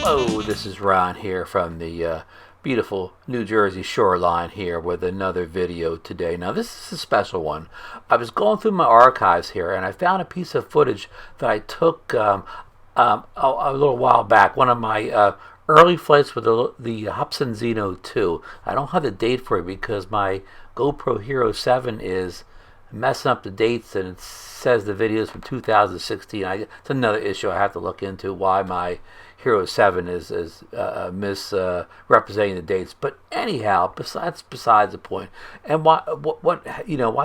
Hello, this is Ron here from the beautiful New Jersey shoreline here with another video today. Now this is a special one. I was going through my archives here and I found a piece of footage that I took a little while back. One of my early flights with the Hubsan Zino 2. I don't have the date for it because my GoPro Hero 7 is messing up the dates and it says the video is from 2016. It's another issue I have to look into, why my Hero 7 is misrepresenting the dates. But anyhow, that's besides the point. And why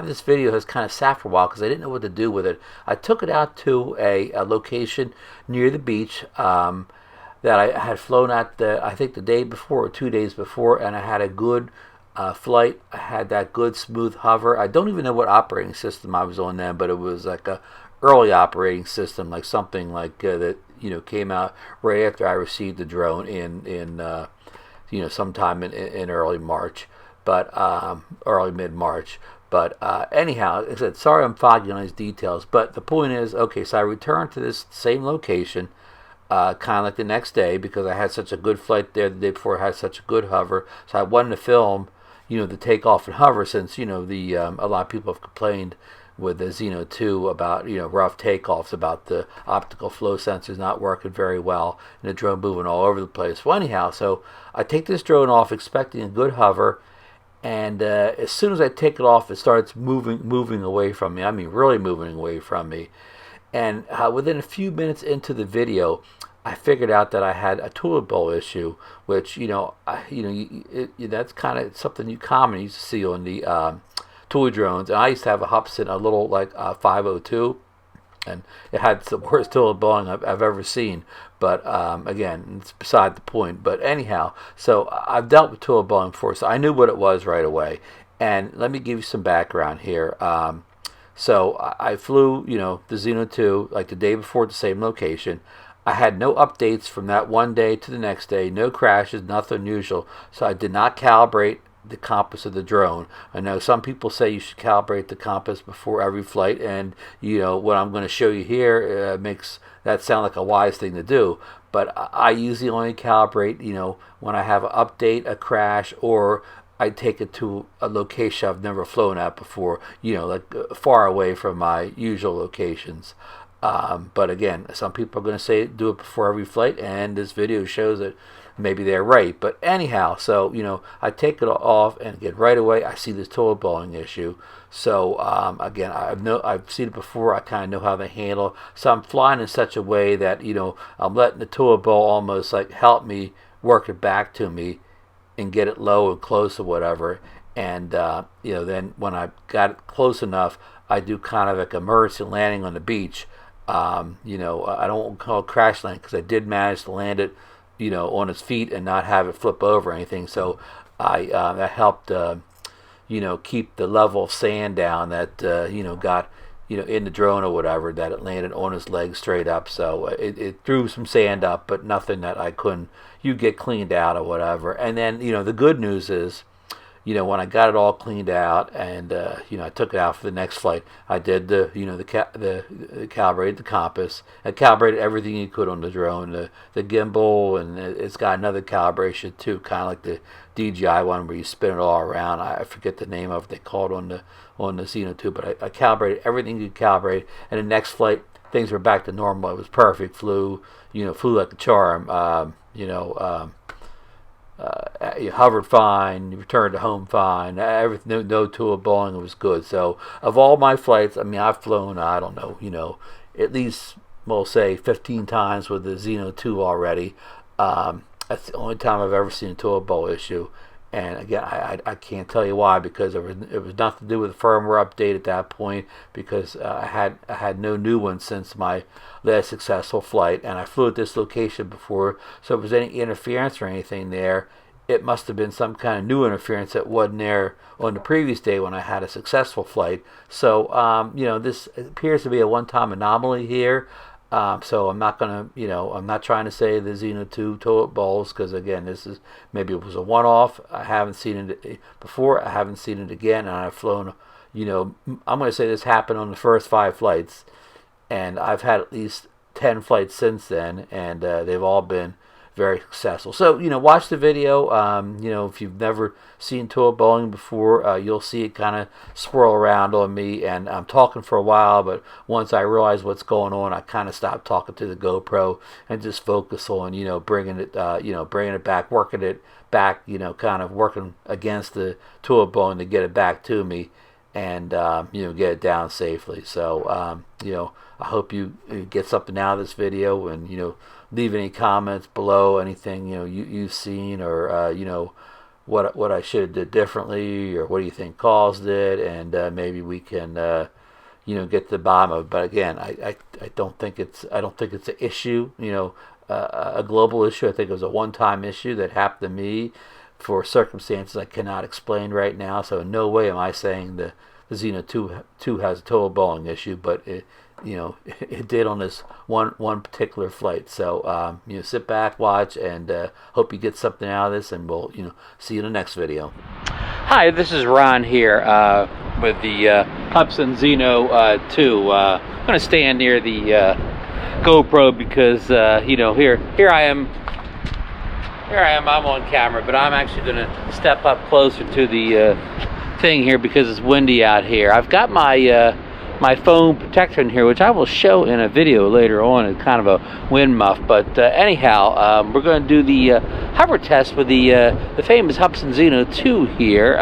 this video has kind of sat for a while, because I didn't know what to do with it. I took it out to a location near the beach that I had flown at I think the day before or 2 days before, and I had a good flight. I had that good smooth hover. I don't even know what operating system I was on then, but it was like a early operating system, like something like that came out right after I received the drone in sometime in early March, but early mid-March. But anyhow, I said, sorry I'm foggy on these details, but the point is, okay, so I returned to this same location kind of like the next day, because I had such a good flight there the day before. I had such a good hover, so I wanted to film the takeoff and hover, since a lot of people have complained with the Zino 2 about rough takeoffs, about the optical flow sensors not working very well and the drone moving all over the place. Well, anyhow, so I take this drone off expecting a good hover, and as soon as I take it off, it starts moving away from me. I mean, really moving away from me. And within a few minutes into the video, I figured out that I had a toilet bowl issue, which that's kind of something you commonly used to see on the toy drones. And I used to have a Hubsan, a little like 502, and it had the worst toilet bowling I've ever seen. But again, it's beside the point. But anyhow, so I've dealt with toilet bowling before, so I knew what it was right away. And let me give you some background here. So I flew, the Zino 2 like the day before at the same location. I had no updates from that one day to the next day, no crashes, nothing unusual. So I did not calibrate the compass of the drone. I know some people say you should calibrate the compass before every flight, and what I'm going to show you here makes that sound like a wise thing to do. But I usually only calibrate, when I have an update, a crash, or I take it to a location I've never flown at before, like far away from my usual locations. But again, some people are going to say do it before every flight, and this video shows that maybe they're right. But anyhow, so I take it off, and again, right away I see this toilet bowling issue. So again, I've seen it before. I kind of know how they handle. So I'm flying in such a way that I'm letting the toilet bowl almost like help me work it back to me and get it low and close or whatever. And then when I got it close enough, I do kind of like emergency landing on the beach. I don't call it crash land, because I did manage to land it on its feet and not have it flip over or anything. So that helped keep the level of sand down that got in the drone or whatever, that it landed on its legs straight up. So it threw some sand up, but nothing that I couldn't get cleaned out or whatever. And then the good news is, when I got it all cleaned out and I took it out for the next flight, I did calibrated the compass. I calibrated everything you could on the drone, the gimbal, and it's got another calibration too, kind of like the DJI one where you spin it all around. I forget the name of it. They call it on the Zino 2, but I calibrated everything you could calibrate. And the next flight, things were back to normal. It was perfect. Flew like a charm. You hovered fine, you returned to home fine, everything, no tool bowling, it was good. So of all my flights, I mean, I've flown, I don't know, at least, we'll say 15 times with the Zino 2 already. That's the only time I've ever seen a tool bowl issue. And again, I can't tell you why, because it was nothing to do with the firmware update at that point, because I had no new one since my last successful flight, and I flew at this location before, so if there was any interference or anything there, it must have been some kind of new interference that wasn't there on the previous day when I had a successful flight. So this appears to be a one-time anomaly here. So I'm not gonna, I'm not trying to say the Zino 2 toilet bowls, because again, maybe it was a one-off. I haven't seen it before. I haven't seen it again, and I've flown. I'm gonna say this happened on the first 5 flights, and I've had at least 10 flights since then, and they've all been very successful. So, watch the video. If you've never seen toilet bowling before, you'll see it kind of swirl around on me, and I'm talking for a while, but once I realize what's going on, I kind of stop talking to the GoPro and just focus on, bringing it back, working it back, kind of working against the toilet bowling to get it back to me, and get it down safely. So I hope you get something out of this video, and leave any comments below, anything you've seen, or what I should have did differently, or what do you think caused it, and maybe we can get to the bottom of it. But again, I don't think it's an issue, a global issue. I think it was a one-time issue that happened to me for circumstances I cannot explain right now. So in no way am I saying the Zino 2 has a total bowling issue, but it did on this one particular flight. So sit back, watch, and hope you get something out of this, and we'll see you in the next video. Hi, this is Ron here with the Hubsan Zino 2. I'm going to stand near the GoPro because here I am. I'm on camera, but I'm actually going to step up closer to the thing here because it's windy out here. I've got my my foam protection here, which I will show in a video later on. It's kind of a wind muff, but anyhow, we're going to do the hover test with the famous Hubsan Zino 2 here.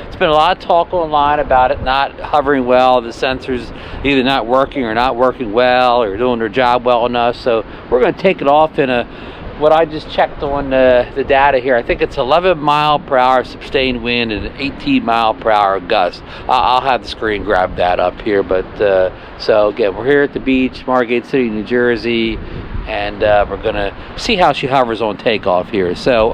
It's been a lot of talk online about it not hovering well, the sensors either not working or not working well, or doing their job well enough. So we're going to take it off in what I just checked on the data here. I think it's 11 mile per hour sustained wind and 18 mile per hour gust. I'll have the screen grab that up here. But so again, we're here at the beach, Margate City, New Jersey, and we're gonna see how she hovers on takeoff here. So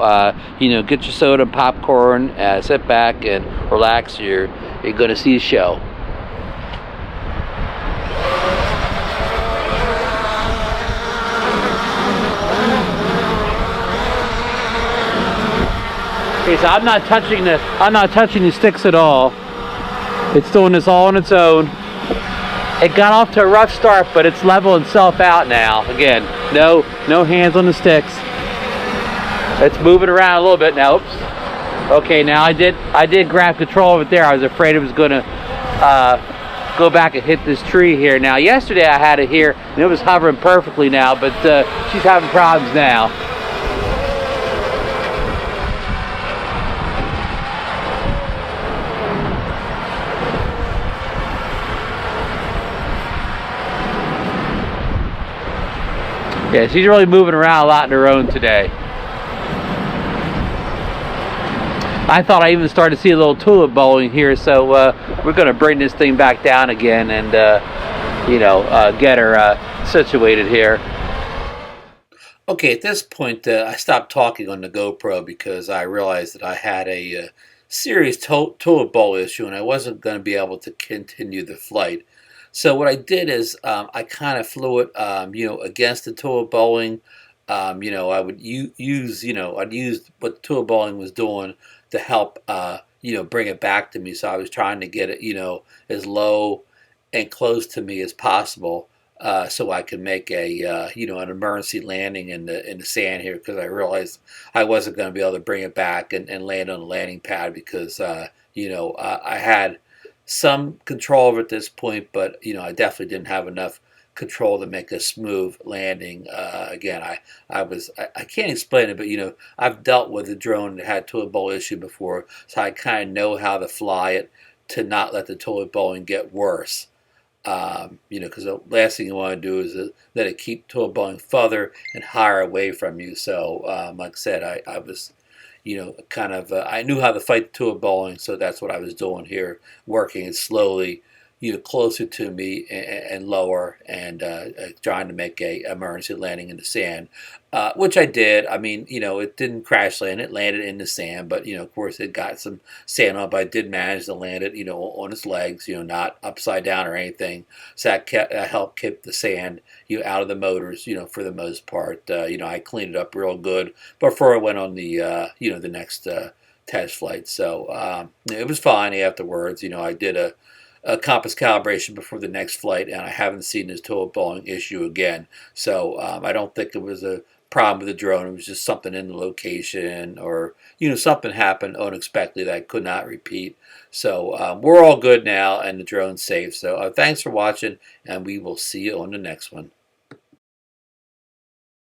get your soda and popcorn, sit back and relax. You're gonna see the show. Okay, so I'm not touching the sticks at all. It's doing this all on its own. It got off to a rough start, but it's leveling itself out now. Again, no hands on the sticks. It's moving around a little bit now. Oops. Okay, now I did grab control of it there. I was afraid it was going to go back and hit this tree here. Now, yesterday I had it here, and it was hovering perfectly now, but she's having problems now. Yeah, she's really moving around a lot on her own today. I thought I even started to see a little tulip bowling here, so we're going to bring this thing back down again and, get her situated here. Okay, at this point, I stopped talking on the GoPro because I realized that I had a serious tulip bowl issue, and I wasn't going to be able to continue the flight. So what I did is I kind of flew it, against the tulip bowling. I would I'd use what tulip bowling was doing to help, bring it back to me. So I was trying to get it, as low and close to me as possible, so I could make an emergency landing in the sand here, because I realized I wasn't going to be able to bring it back and land on the landing pad because, I had some control over at this point, but I definitely didn't have enough control to make a smooth landing. Again, I can't explain it, but I've dealt with a drone that had toilet bowl issue before, so I kind of know how to fly it to not let the toilet bowling get worse. Because the last thing you want to do is let it keep toilet bowling further and higher away from you. So, like I said, I was I knew how to fight the toilet bowling, so that's what I was doing here, working it slowly, closer to me and lower, and trying to make a emergency landing in the sand, which I did. I mean, it didn't crash land; it landed in the sand, but of course, it got some sand on it. But I did manage to land it, on its legs, not upside down or anything. So that helped keep the sand, out of the motors, for the most part. I cleaned it up real good before I went on the, the next test flight. So it was fine afterwards. I did a compass calibration before the next flight, and I haven't seen this toilet bowling issue again. So I don't think it was a problem with the drone. It was just something in the location, or something happened unexpectedly that I could not repeat. So we're all good now, and the drone's safe. So thanks for watching, and we will see you on the next one.